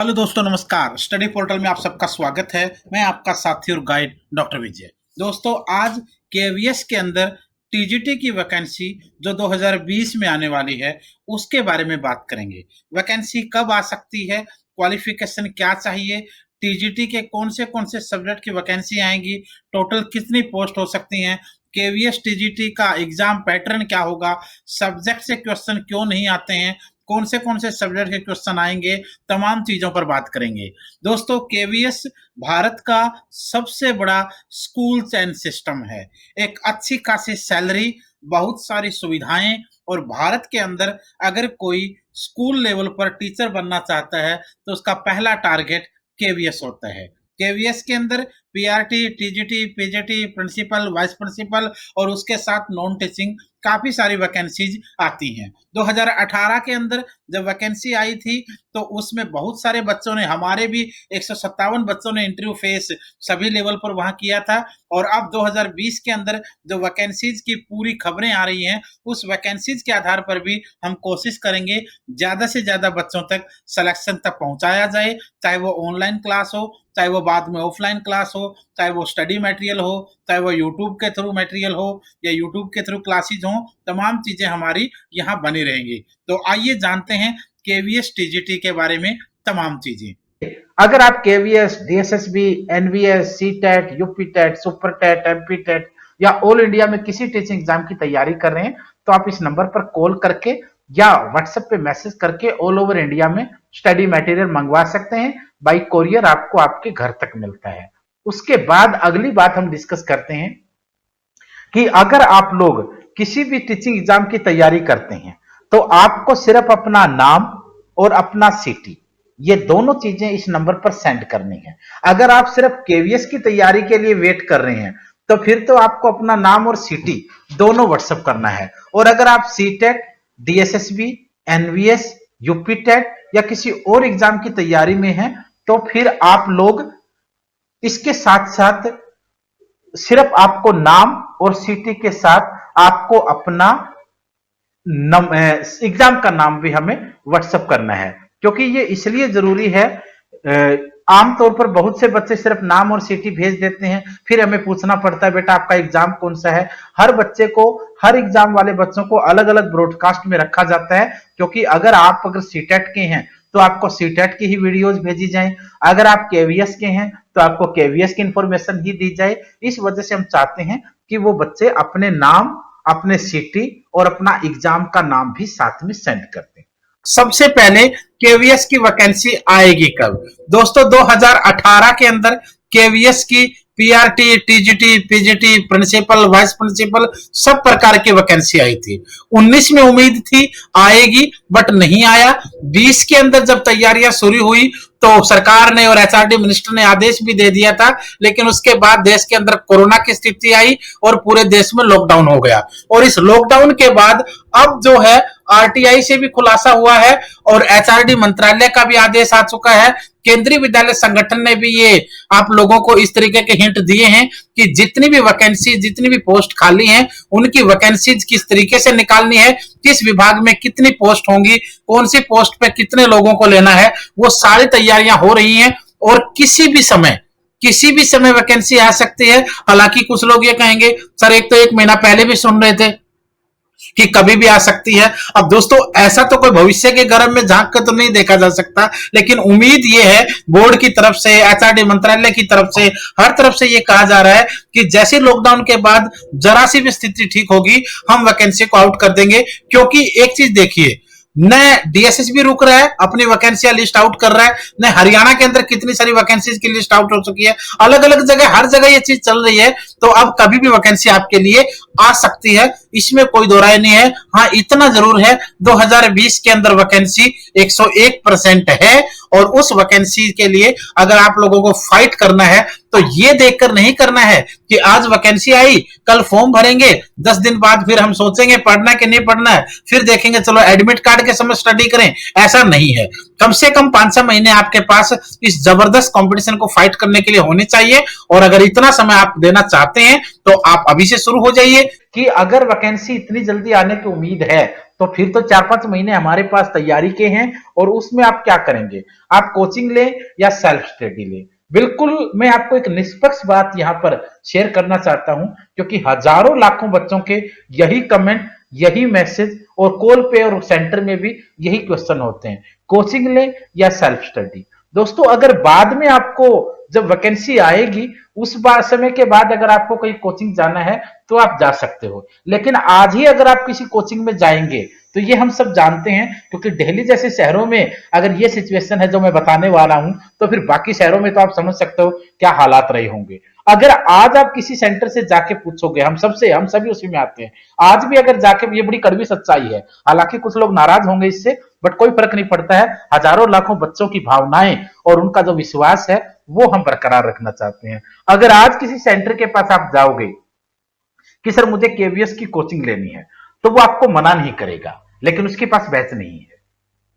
Hello दोस्तों, नमस्कार। Study portal में आप सबका स्वागत है। मैं आपका साथी और गाइड डॉक्टर विजय। दोस्तों, आज केवीएस के अंदर टीजीटी की वैकेंसी जो 2020 में आने वाली है उसके बारे में बात करेंगे। वैकेंसी कब आ सकती है, क्वालिफिकेशन क्या चाहिए, टीजीटी के कौन से सब्जेक्ट की वैकेंसी आएंगी, टोटल कितनी पोस्ट हो सकती हैं, केवीएस टीजीटी का एग्जाम पैटर्न क्या होगा, सब्जेक्ट से क्वेश्चन क्यों नहीं आते हैं, कौन से सब्जेक्ट के क्वेश्चन आएंगे, तमाम चीजों पर बात करेंगे। दोस्तों, केवीएस भारत का सबसे बड़ा स्कूल चयन सिस्टम है। एक अच्छी खासी सैलरी, बहुत सारी सुविधाएं, और भारत के अंदर अगर कोई स्कूल लेवल पर टीचर बनना चाहता है तो उसका पहला टारगेट केवीएस होता है। केवीएस के अंदर PRT, TGT, PGT, principal, vice principal और उसके साथ नॉन टीचिंग काफी सारी वैकेंसीज आती हैं। 2018 के अंदर जब वैकेंसी आई थी तो उसमें बहुत सारे बच्चों ने, हमारे भी 157 बच्चों ने इंटरव्यू फेस सभी लेवल पर वहां किया था। और अब 2020 के अंदर जो वैकेंसीज की पूरी खबरें आ रही हैं, उस वैकेंसीज के आधार पर भी हम कोशिश करेंगे ज्यादा से ज्यादा बच्चों तक सिलेक्शन तक पहुंचाया जाए, चाहे वो ऑनलाइन क्लास हो, चाहे वो बाद में ऑफलाइन क्लास हो, चाहे वो स्टडी मटेरियल हो, चाहे वो यूट्यूब के थ्रू मटेरियल हो या यूट्यूब के थ्रू क्लासेज हो, तमाम चीजें हमारी यहाँ बनी रहेंगी। तो आइए जानते हैं केवीएस टीजीटी के बारे में तमाम चीजें। अगर आप KVS, DSSB, NVS, CTET, UPTET, super TET, MPTET या ऑल इंडिया में किसी टीचिंग एग्जाम की तैयारी कर रहे हैं तो आप इस नंबर पर कॉल करके या व्हाट्सएप पे मैसेज करके ऑल ओवर इंडिया में स्टडी मटेरियल मंगवा सकते हैं। बाई कोरियर आपको आपके घर तक मिलता है। उसके बाद अगली बात हम डिस्कस करते हैं कि अगर आप लोग किसी भी टीचिंग एग्जाम की तैयारी करते हैं तो आपको सिर्फ अपना नाम और अपना सिटी, ये दोनों चीजें इस नंबर पर सेंड करनी है। अगर आप सिर्फ केवीएस की तैयारी के लिए वेट कर रहे हैं तो फिर तो आपको अपना नाम और सिटी दोनों व्हाट्सएप करना है। और अगर आप सीटेट, डीएसएसबी, एनवीएस, यूपीटेट या किसी और एग्जाम की तैयारी में हैं तो फिर आप लोग इसके साथ साथ सिर्फ आपको नाम और सिटी के साथ आपको अपना एग्जाम का नाम भी हमें व्हाट्सएप करना है। क्योंकि ये इसलिए जरूरी है, आमतौर पर बहुत से बच्चे सिर्फ नाम और सिटी भेज देते हैं, फिर हमें पूछना पड़ता है बेटा आपका एग्जाम कौन सा है। हर बच्चे को, हर एग्जाम वाले बच्चों को अलग अलग ब्रॉडकास्ट में रखा जाता है। क्योंकि अगर सीटेट के हैं तो आपको सीटेट की ही वीडियोज भेजी जाए, अगर आप केवीएस के हैं तो आपको केवीएस की इंफॉर्मेशन ही दी जाए। इस वजह से हम चाहते हैं कि वो बच्चे अपने नाम, अपने सिटी और अपना एग्जाम का नाम भी साथ में सेंड करते हैं। सबसे पहले केवीएस की वैकेंसी आएगी कब? दोस्तों, 2018 के अंदर केवीएस की PRT, TGT, PGT, principal, vice principal सब प्रकार की वैकेंसी आई थी। 19 में उम्मीद थी आएगी, बट नहीं आया। 20 के अंदर जब तैयारियां शुरू हुई तो सरकार ने और एचआरडी मिनिस्टर ने आदेश भी दे दिया था, लेकिन उसके बाद देश के अंदर कोरोना की स्थिति आई और पूरे देश में लॉकडाउन हो गया। और इस लॉकडाउन के बाद अब जो है आरटीआई से भी खुलासा हुआ है और एचआरडी मंत्रालय का भी आदेश आ चुका है। केंद्रीय विद्यालय संगठन ने भी ये आप लोगों को इस तरीके के हिंट दिए हैं कि जितनी भी वैकेंसी, जितनी भी पोस्ट खाली हैं, उनकी वैकेंसीज किस तरीके से निकालनी है, किस विभाग में कितनी पोस्ट होंगी, कौन सी पोस्ट पे कितने लोगों को लेना है, वो सारी तैयारियां हो रही हैं। और किसी भी समय वैकेंसी आ सकती है। हालांकि कुछ लोग ये कहेंगे सर एक तो 1 महीना पहले भी सुन रहे थे कि कभी भी आ सकती है। अब दोस्तों, ऐसा तो कोई भविष्य के गर्भ में झांक कर तो नहीं देखा जा सकता, लेकिन उम्मीद ये है बोर्ड की तरफ से, एचआरडी मंत्रालय की तरफ से, हर तरफ से ये कहा जा रहा है कि जैसे लॉकडाउन के बाद जरा सी भी स्थिति ठीक होगी हम वैकेंसी को आउट कर देंगे। क्योंकि एक चीज देखिए, न डीएसएसबी रुक रहा है, अपनी वैकेंसियां लिस्ट आउट कर रहा है, न हरियाणा के अंदर कितनी सारी वैकेंसीज की लिस्ट आउट हो चुकी है। अलग अलग जगह, हर जगह ये चीज चल रही है। तो अब कभी भी वैकेंसी आपके लिए आ सकती है, इसमें कोई दो राय नहीं है। हाँ, इतना जरूर है 2020 के अंदर वैकेंसी 101% है। और उस वैकेंसी के लिए अगर आप लोगों को फाइट करना है तो ये देखकर नहीं करना है कि आज वैकेंसी आई, कल फॉर्म भरेंगे, 10 दिन बाद फिर हम सोचेंगे पढ़ना कि नहीं पढ़ना है, फिर देखेंगे चलो एडमिट कार्ड के समय स्टडी करें। ऐसा नहीं है। कम से कम 5-6 महीने आपके पास इस जबरदस्त कंपटीशन को फाइट करने के लिए होने चाहिए। और अगर इतना समय आप देना चाहते हैं तो आप अभी से शुरू हो जाइए। कि अगर वैकेंसी इतनी जल्दी आने की उम्मीद है तो फिर तो 4-5 महीने हमारे पास तैयारी के हैं और उसमें आप क्या करेंगे, आप कोचिंग लें या सेल्फ स्टडी लें। बिल्कुल मैं आपको एक निष्पक्ष बात यहां पर शेयर करना चाहता हूं, क्योंकि हजारों लाखों बच्चों के यही कमेंट, यही मैसेज और कॉल पे और सेंटर में भी यही क्वेश्चन होते हैं, कोचिंग लें या सेल्फ स्टडी। दोस्तों अगर बाद में आपको जब वैकेंसी आएगी उस समय के बाद अगर आपको कहीं कोचिंग जाना है तो आप जा सकते हो, लेकिन आज ही अगर आप किसी कोचिंग में जाएंगे तो ये हम सब जानते हैं, क्योंकि दिल्ली जैसे शहरों में अगर ये सिचुएशन है जो मैं बताने वाला हूं तो फिर बाकी शहरों में तो आप समझ सकते हो क्या हालात रहे होंगे। अगर आज आप किसी सेंटर से जाके पूछोगे, हम सभी उसी में आते हैं, आज भी अगर जाके, ये बड़ी कड़वी सच्चाई है, हालांकि कुछ लोग नाराज होंगे इससे, बट कोई फर्क नहीं पड़ता है, हजारों लाखों बच्चों की भावनाएं और उनका जो विश्वास है वो हम बरकरार रखना चाहते हैं। अगर आज किसी सेंटर के पास आप जाओगे कि सर मुझे केवीएस की कोचिंग लेनी है, तो वो आपको मना नहीं करेगा, लेकिन उसके पास बैच नहीं है।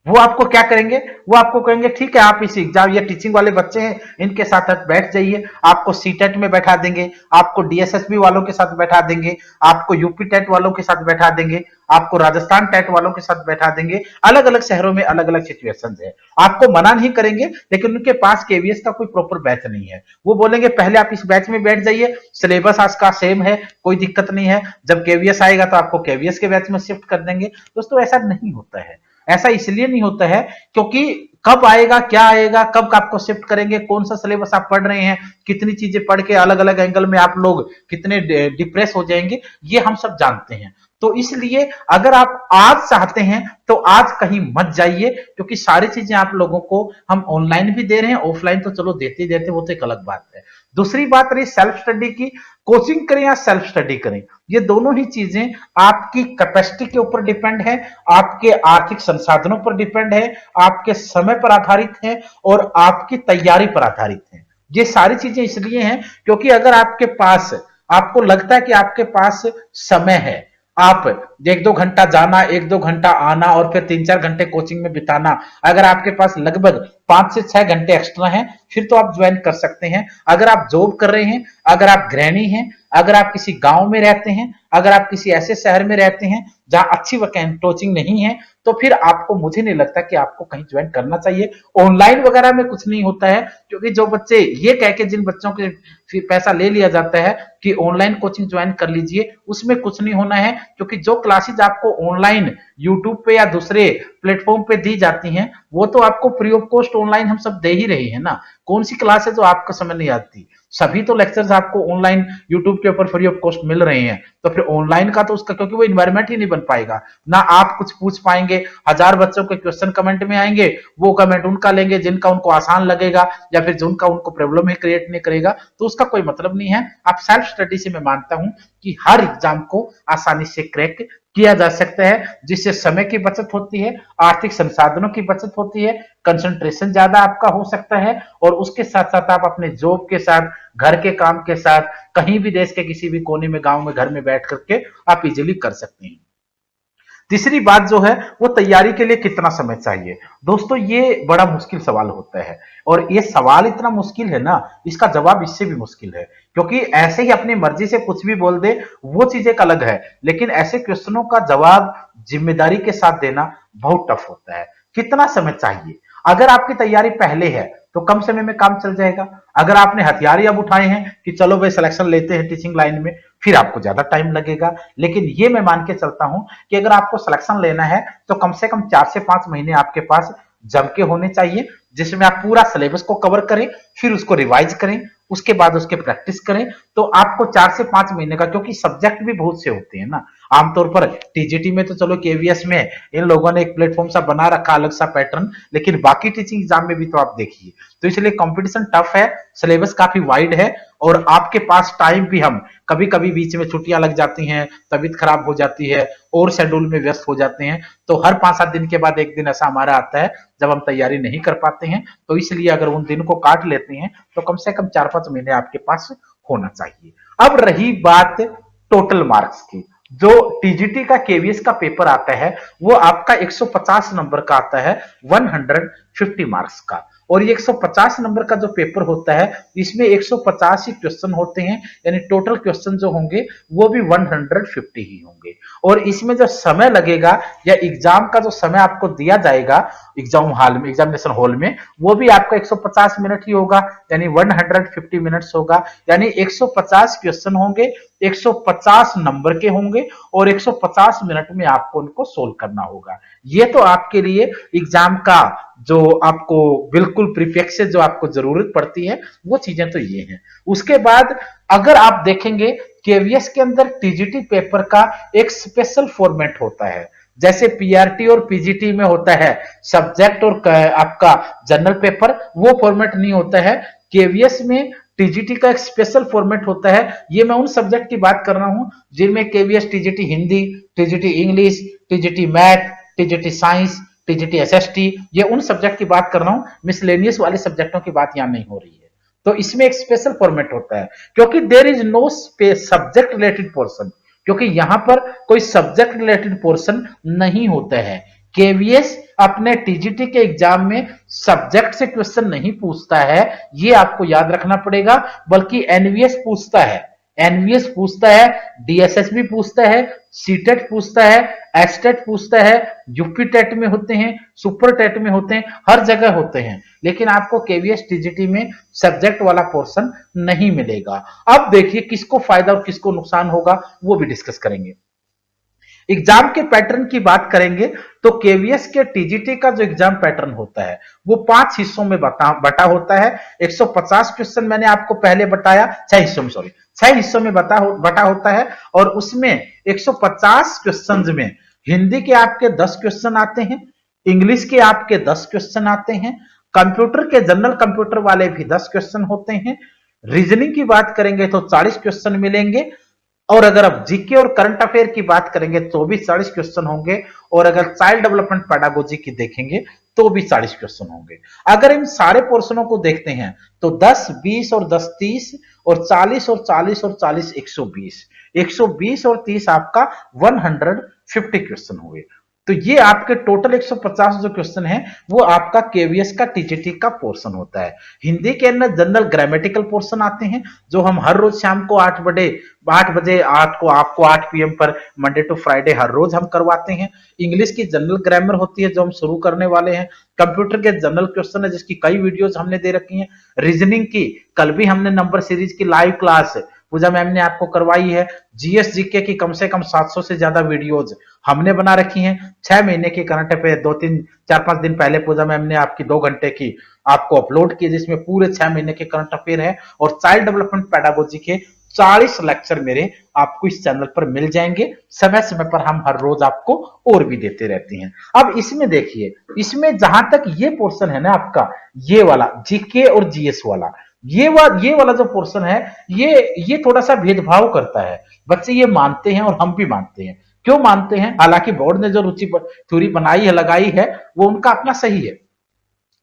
वो आपको क्या करेंगे, वो आपको कहेंगे ठीक है आप इस एग्जाम, ये टीचिंग वाले बच्चे हैं इनके साथ आप बैठ जाइए, आपको सीटेट में बैठा देंगे, आपको डीएसएसबी वालों के साथ बैठा देंगे, आपको यूपी टेट वालों के साथ बैठा देंगे, आपको राजस्थान टेट वालों के साथ बैठा देंगे। अलग अलग शहरों में अलग अलग सिचुएशंस है, आपको मना नहीं करेंगे, लेकिन उनके पास केवीएस का कोई प्रॉपर बैच नहीं है। वो बोलेंगे पहले आप इस बैच में बैठ जाइए, सिलेबस आज का सेम है, कोई दिक्कत नहीं है, जब केवीएस आएगा तो आपको केवीएस के बैच में शिफ्ट कर देंगे। दोस्तों ऐसा नहीं होता है, ऐसा इसलिए नहीं होता है क्योंकि कब आएगा, क्या आएगा, कब आपको शिफ्ट करेंगे, कौन सा सिलेबस आप पढ़ रहे हैं, कितनी चीजें पढ़ के अलग अलग एंगल में आप लोग कितने डिप्रेस हो जाएंगे, ये हम सब जानते हैं। तो इसलिए अगर आप आज चाहते हैं तो आज कहीं मत जाइए, क्योंकि सारी चीजें आप लोगों को हम ऑनलाइन भी दे रहे हैं, ऑफलाइन तो चलो देते देते, वो तो एक अलग बात है। दूसरी बात रही सेल्फ स्टडी की, कोचिंग करें या सेल्फ स्टडी करें, ये दोनों ही चीजें आपकी कैपेसिटी के ऊपर डिपेंड है, आपके आर्थिक संसाधनों पर डिपेंड है, आपके समय पर आधारित है और आपकी तैयारी पर आधारित है। ये सारी चीजें इसलिए हैं क्योंकि अगर आपके पास, आपको लगता है कि आपके पास समय है, आप 1-2 घंटा जाना, 1-2 घंटा आना और फिर 3-4 घंटे कोचिंग में बिताना, अगर आपके पास लगभग 5 से 6 घंटे एक्स्ट्रा हैं फिर तो आप ज्वाइन कर सकते हैं। अगर आप जॉब कर रहे हैं, अगर आप गृहिणी हैं, अगर आप किसी गांव में रहते हैं, अगर आप किसी ऐसे शहर में रहते हैं जहां अच्छी कोचिंग नहीं है, तो फिर आपको, मुझे नहीं लगता कि आपको कहीं ज्वाइन करना चाहिए। ऑनलाइन वगैरह में कुछ नहीं होता है, क्योंकि जो बच्चे ये कह के, जिन बच्चों के पैसा ले लिया जाता है कि ऑनलाइन कोचिंग ज्वाइन कर लीजिए, उसमें कुछ नहीं होना है, क्योंकि जो क्लासेज आपको ऑनलाइन यूट्यूब पे या दूसरे प्लेटफॉर्म पे दी जाती हैं वो तो आपको फ्री ऑफ कॉस्ट ऑनलाइन हम सब दे ही रहे हैं ना। कौन सी क्लास है जो आपको समझ नहीं आती, सभी तो लेक्चर्स आपको ऑनलाइन यूट्यूब के ऊपर फ्री ऑफ कॉस्ट मिल रहे हैं। तो फिर ऑनलाइन का तो उसका, क्योंकि वो इन्वायरमेंट ही नहीं बन पाएगा ना, आप कुछ पूछ पाएंगे, 1000 बच्चों के क्वेश्चन कमेंट में आएंगे, वो कमेंट उनका लेंगे जिनका उनको आसान लगेगा या फिर जिनका उनको प्रॉब्लम ही क्रिएट नहीं करेगा, तो उसका कोई मतलब नहीं है। आप सेल्फ स्टडी से मैं मानता हूं कि हर एग्जाम को आसानी से क्रैक किया जा सकता है, जिससे समय की बचत होती है, आर्थिक संसाधनों की बचत होती है, कंसंट्रेशन ज्यादा आपका हो सकता है, और उसके साथ साथ आप अपने जॉब के साथ, घर के काम के साथ, कहीं भी देश के किसी भी कोने में, गांव में, घर में बैठ करके आप इजीली कर सकते हैं। तीसरी बात जो है वो तैयारी के लिए कितना समय चाहिए। दोस्तों ये बड़ा मुश्किल सवाल होता है, और ये सवाल इतना मुश्किल है ना, इसका जवाब इससे भी मुश्किल है, क्योंकि ऐसे ही अपनी मर्जी से कुछ भी बोल दे वो चीज एक अलग है, लेकिन ऐसे क्वेश्चनों का जवाब जिम्मेदारी के साथ देना बहुत टफ होता है। कितना समय चाहिए, अगर आपकी तैयारी पहले है तो कम समय में काम चल जाएगा। अगर आपने हथियार अब उठाए हैं कि चलो भाई सिलेक्शन लेते हैं टीचिंग लाइन में, फिर आपको ज्यादा टाइम लगेगा। लेकिन ये मैं मान के चलता हूं कि अगर आपको सिलेक्शन लेना है तो कम से कम 4 से 5 महीने आपके पास जम के होने चाहिए, जिसमें आप पूरा सिलेबस को कवर करें, फिर उसको रिवाइज करें, उसके बाद उसके प्रैक्टिस करें, तो आपको 4 से 5 महीने का, क्योंकि सब्जेक्ट भी बहुत से होते हैं ना। आमतौर पर टीजीटी में तो चलो, केवीएस में इन लोगों ने एक प्लेटफॉर्म सा बना रखा, अलग सा पैटर्न, लेकिन बाकी टीचिंग एग्जाम में भी तो आप देखिए, तो इसलिए कंपटीशन टफ है, सिलेबस काफी वाइड है, और आपके पास टाइम भी, हम कभी कभी बीच में छुट्टियां लग जाती हैं, तबीयत खराब हो जाती है और शेड्यूल में व्यस्त हो जाते हैं, तो हर 5-7 दिन के बाद एक दिन ऐसा हमारा आता है जब हम तैयारी नहीं कर पाते हैं। तो इसलिए अगर उन दिन को काट लेते हैं तो कम से कम 4-5 महीने आपके पास होना चाहिए। अब रही बात टोटल मार्क्स की, जो टीजीटी का केवीएस का पेपर आता है वो आपका 150 नंबर का आता है, 150 मार्क्स का, और ये 150 नंबर का जो पेपर होता है इसमें 150 ही क्वेश्चन होते हैं, यानी टोटल क्वेश्चन जो होंगे वो भी 150 ही होंगे। और इसमें जो समय लगेगा या एग्जाम का जो समय आपको दिया जाएगा एग्जाम हॉल में, एग्जामिनेशन हॉल में, वो भी आपका 150 मिनट ही होगा, यानी 150 मिनट्स होगा। यानी 150 क्वेश्चन होंगे, 150 नंबर के होंगे और 150 मिनट में आपको उनको सोल्व करना होगा। ये तो आपके लिए एग्जाम का जो आपको बिल्कुल प्रीफिक्स से जो आपको जरूरत पड़ती है वो चीजें तो ये हैं। उसके बाद अगर आप देखेंगे केवीएस के अंदर टीजीटी पेपर का एक स्पेशल फॉर्मेट होता है, जैसे पीआरटी और पीजीटी में होता है सब्जेक्ट और आपका जनरल पेपर, वो फॉर्मेट नहीं होता है। केवीएस में टीजीटी का एक स्पेशल फॉर्मेट होता है। ये मैं उन सब्जेक्ट की बात कर रहा हूं जिनमें KVS TGT Hindi, TGT English, TGT math, TGT science, TGT SST, ये उन सब्जेक्ट की बात कर रहा हूं, मिसलेनियस वाले सब्जेक्टों की बात यहां नहीं हो रही है। तो इसमें एक स्पेशल फॉर्मेट होता है क्योंकि there is no subject related portion, क्योंकि यहां पर कोई सब्जेक्ट रिलेटेड पोर्शन नहीं होता है। केवीएस अपने टीजीटी के एग्जाम में सब्जेक्ट से क्वेश्चन नहीं पूछता है, ये आपको याद रखना पड़ेगा, बल्कि एनवीएस पूछता है। एनवीएस पूछता है, डीएसएस भी पूछता है, सीटेट पूछता है, एसटेट पूछता है, यूपी टेट में होते हैं, सुपर टेट में होते हैं, हर जगह होते हैं। लेकिन आपको केवीएस टीजीटी में सब्जेक्ट वाला पोर्शन नहीं मिलेगा। अब देखिए किसको फायदा और किसको नुकसान होगा वो भी डिस्कस करेंगे। एग्जाम के पैटर्न की बात करेंगे तो केवीएस के टीजीटी का जो एग्जाम पैटर्न होता है वो 5 हिस्सों में बटा होता है। 150 क्वेश्चन मैंने आपको पहले बताया, 6 हिस्सों में, सॉरी 6 हिस्सों में बटा होता है। और उसमें 150 क्वेश्चन में हिंदी के आपके 10 क्वेश्चन आते हैं, इंग्लिश के आपके 10 क्वेश्चन आते हैं, कंप्यूटर के जनरल कंप्यूटर वाले भी 10 क्वेश्चन होते हैं। रीजनिंग की बात करेंगे तो 40 क्वेश्चन मिलेंगे। और अगर आप जीके और करंट अफेयर की बात करेंगे तो भी 40 क्वेश्चन होंगे। और अगर चाइल्ड डेवलपमेंट पेडागोजी की देखेंगे तो भी 40 क्वेश्चन होंगे। अगर इन सारे पोर्शनों को देखते हैं तो 10, 20 और 10, 30 और 40 और 40 और 40, 120, 120 और 30 आपका 150 क्वेश्चन हुए। तो ये आपके टोटल 150 जो क्वेश्चन है वो आपका केवीएस का टीजीटी का पोर्शन होता है। हिंदी के अंदर जनरल ग्रामेटिकल पोर्शन आते हैं जो हम हर रोज शाम को 8 बजे आपको 8 PM पर मंडे टू फ्राइडे हर रोज हम करवाते हैं। इंग्लिश की जनरल ग्रामर होती है जो हम शुरू करने वाले हैं। कंप्यूटर के जनरल क्वेश्चन है जिसकी कई वीडियोस हमने दे रखी हैं। रीजनिंग की कल भी हमने नंबर सीरीज की लाइव क्लास पूजा मैम ने आपको करवाई है। जीएस जीके की कम से कम 700 से ज्यादा वीडियोज हमने बना रखी हैं। 6 महीने की करंट अफेयर 4-5 दिन पहले पूजा मैम ने आपकी 2 घंटे की आपको अपलोड की जिसमें पूरे 6 महीने के करंट अफेयर है। और चाइल्ड डेवलपमेंट पेडागोजी के 40 लेक्चर मेरे आपको इस चैनल पर मिल जाएंगे। समय समय पर हम हर रोज आपको और भी देते रहते हैं। अब इसमें देखिए, इसमें जहां तक ये पोर्शन है ना आपका, ये वाला जीके और जीएस वाला, ये वाला जो पोर्शन है ये थोड़ा सा भेदभाव करता है। बच्चे ये मानते हैं और हम भी मानते हैं। क्यों मानते हैं? हालांकि बोर्ड ने जो रुचि थ्योरी बनाई है, लगाई है, वो उनका अपना सही है।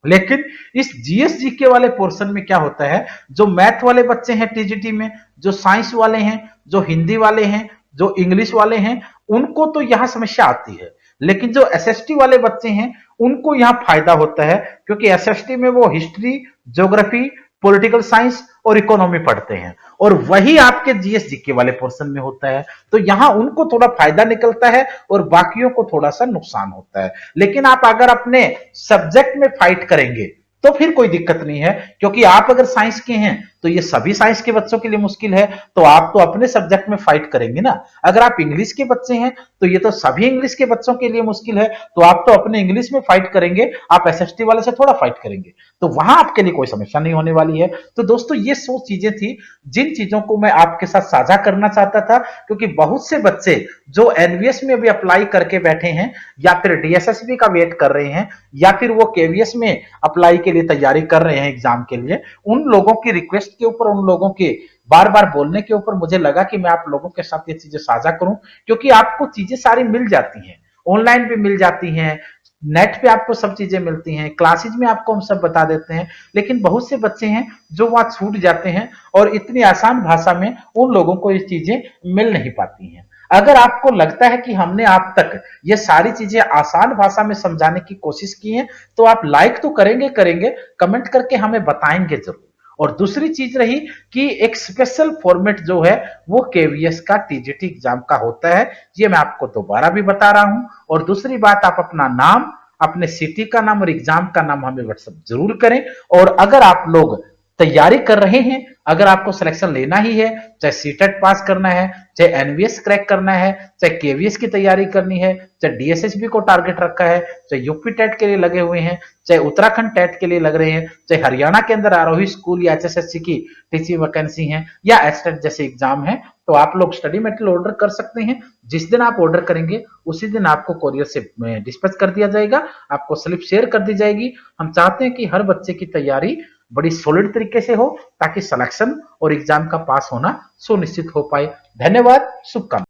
लेकिन इस जीएस जीके वाले पोर्शन में क्या होता है, जो मैथ वाले बच्चे हैं टीजीटी में, जो साइंस वाले हैं, जो हिंदी वाले हैं, जो इंग्लिश वाले हैं, उनको तो यहां समस्या आती है। लेकिन जो एसएसटी वाले बच्चे हैं उनको यहां फायदा होता है क्योंकि एसएसटी में वो हिस्ट्री, ज्योग्राफी, पॉलिटिकल साइंस और इकोनॉमी पढ़ते हैं और वही आपके जीएस जीके वाले पोर्शन में होता है। तो यहां उनको थोड़ा फायदा निकलता है और बाकियों को थोड़ा सा नुकसान होता है। लेकिन आप अगर अपने सब्जेक्ट में फाइट करेंगे तो फिर कोई दिक्कत नहीं है, क्योंकि आप अगर साइंस के हैं तो ये सभी साइंस के बच्चों के लिए मुश्किल है, तो आप तो अपने सब्जेक्ट में फाइट करेंगे ना। अगर आप इंग्लिश के बच्चे हैं तो ये तो सभी इंग्लिश के बच्चों के लिए मुश्किल है, तो आप तो अपने इंग्लिश में फाइट करेंगे, आप एसएसटी वाले से थोड़ा फाइट करेंगे, तो वहां आपके लिए कोई समस्या नहीं होने वाली है। तो दोस्तों ये 100 चीजें थी जिन चीजों को मैं आपके साथ साझा करना चाहता था, क्योंकि बहुत से बच्चे जो एनवीएस में भी अप्लाई करके बैठे हैं या फिर डीएसएसबी का वेट कर रहे हैं या फिर वो केवीएस में अप्लाई के लिए तैयारी कर रहे हैं एग्जाम के लिए, उन लोगों की रिक्वेस्ट के ऊपर, उन लोगों के बार बार बोलने के ऊपर मुझे लगा कि मैं आप लोगों के साथ ये चीजें साझा करूं, क्योंकि आपको चीजें सारी मिल जाती हैं, ऑनलाइन पे मिल जाती हैं, नेट पे आपको सब चीजें मिलती हैं, क्लासेज में आपको हम सब बता देते हैं। लेकिन बहुत से बच्चे हैं जो वहां छूट जाते हैं और इतनी आसान भाषा में उन लोगों को ये चीजें मिल नहीं पाती हैं। अगर आपको लगता है कि हमने आप तक ये सारी चीजें आसान भाषा में समझाने की कोशिश की है, तो आप लाइक तो करेंगे, कमेंट करके हमें बताएंगे जरूर। और दूसरी चीज रही कि एक स्पेशल फॉर्मेट जो है वो केवीएस का टीजीटी एग्जाम का होता है, ये मैं आपको दोबारा भी बता रहा हूं। और दूसरी बात, आप अपना नाम, अपने सिटी का नाम और एग्जाम का नाम हमें व्हाट्सएप जरूर करें। और अगर आप लोग तैयारी कर रहे हैं, अगर आपको सिलेक्शन लेना ही है, चाहे सीटेट पास करना है, चाहे एनवीएस क्रैक करना है, चाहे केवीएस की तैयारी करनी है, चाहे डीएसएसबी को टारगेट रखा है, चाहे यूपी टेट के लिए लगे हुए हैं, चाहे उत्तराखंड टेट के लिए लग रहे हैं, चाहे हरियाणा के अंदर आरोही स्कूल या एचएसएससी की टीचिंग वैकेंसी है या एसटेट जैसे एग्जाम है, तो आप लोग स्टडी मटेरियल ऑर्डर कर सकते हैं। जिस दिन आप ऑर्डर करेंगे उसी दिन आपको कोरियर से डिस्पैच कर दिया जाएगा, आपको स्लिप शेयर कर दी जाएगी। हम चाहते हैं कि हर बच्चे की तैयारी बड़ी सॉलिड तरीके से हो, ताकि सिलेक्शन और एग्जाम का पास होना सुनिश्चित हो पाए। धन्यवाद, शुभकामनाएं।